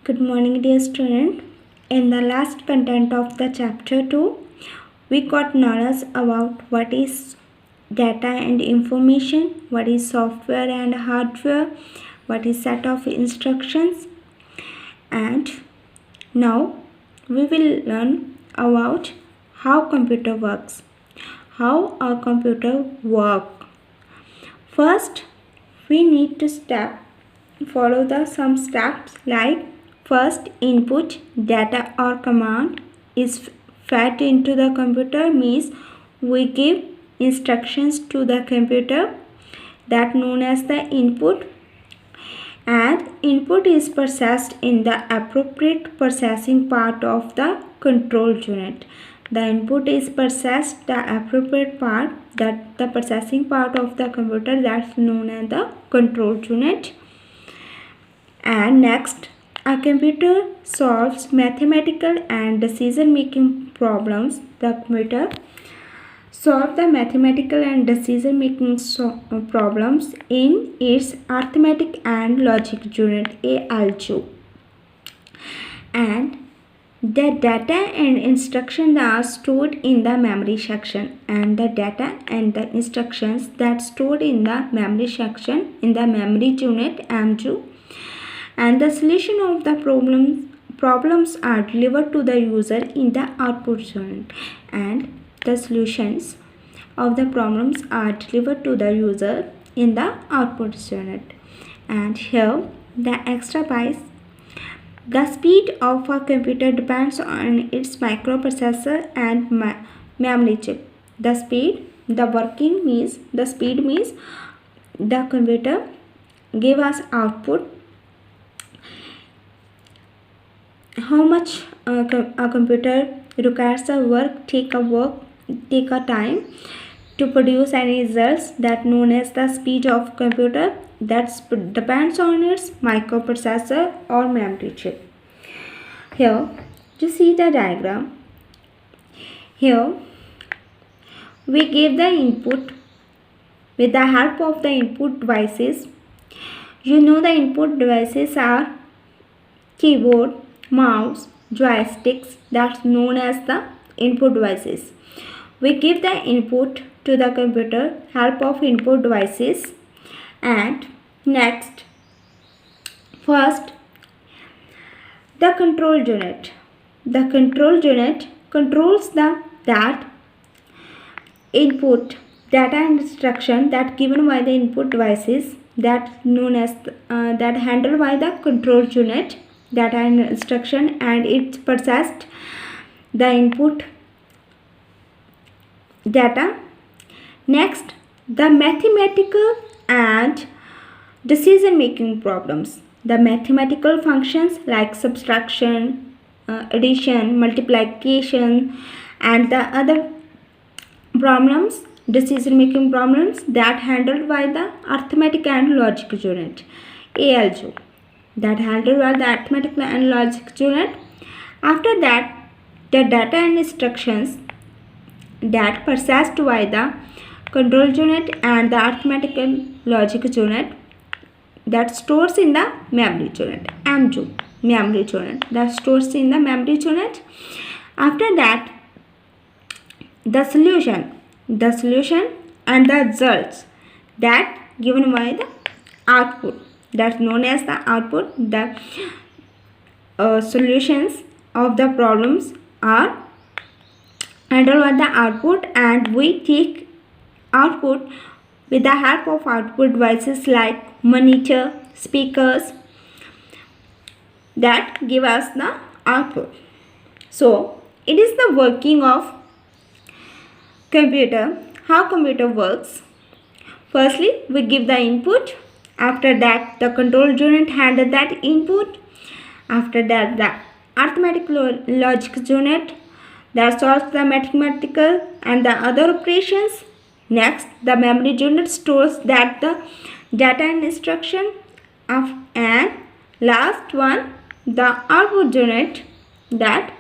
Good morning, dear student. In the last content of the chapter 2, we got knowledge about what is data and information, what is software and hardware, what is set of instructions, and now we will learn about how computer works. How a computer works. First, we need to follow some steps like first input data or command is fed into the computer, means we give instructions to the computer that known as the input, and input is processed in the appropriate processing part of the control unit. The input is processed the appropriate part, that the processing part of the computer, that's known as the control unit. And next, a computer solves mathematical and decision making problems. The computer solves the mathematical and decision making problems in its arithmetic and logic unit, ALU. And the data and instructions are stored in the memory section, and the data and the instructions that stored in the memory section in the memory unit, MU, and the solution of the problems are delivered to the user in the output unit, and the solutions of the problems are delivered to the user in the output unit. And here the extra bytes. The speed of a computer depends on its microprocessor and memory chip. The speed means the computer give us output. How much a computer requires take a time to produce any results, that known as the speed of computer, that depends on its microprocessor or memory chip. Here you see the diagram. Here we give the input with the help of the input devices. You know the input devices are keyboard, mouse, joysticks, that's known as the input devices. We give the input to the computer help of input devices. And next, first, the control unit. The control unit controls that input data and instruction that given by the input devices, that known as that handled by the control unit, data and instruction, and it processed the input data. Next, the mathematical and decision making problems. The mathematical functions like subtraction, addition, multiplication, and the other problems, decision making problems, that handled by the arithmetic and logic unit, ALU, that handled by the arithmetic and logic unit. After that, the data and instructions that processed by the control unit and the arithmetic and logic unit, that stores in the memory unit, MU, memory unit, that stores in the memory unit. After that, the solution and the results that given by the output, that's known as the output. The solutions of the problems are handled by the output, and we take output with the help of output devices like monitor, speakers, that give us the output. So it is the working of computer. How computer works? Firstly, we give the input. After that, the control unit handles that input. After that, the arithmetic logic unit that solves the mathematical and the other operations. Next, the memory unit stores that the data and instruction and last one, the output unit, that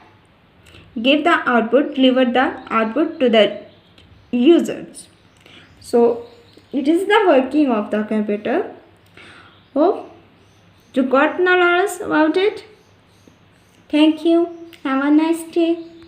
give the output, deliver the output to the users. So it is the working of the computer. Hope you got knowledge about it. Thank you. Have a nice day.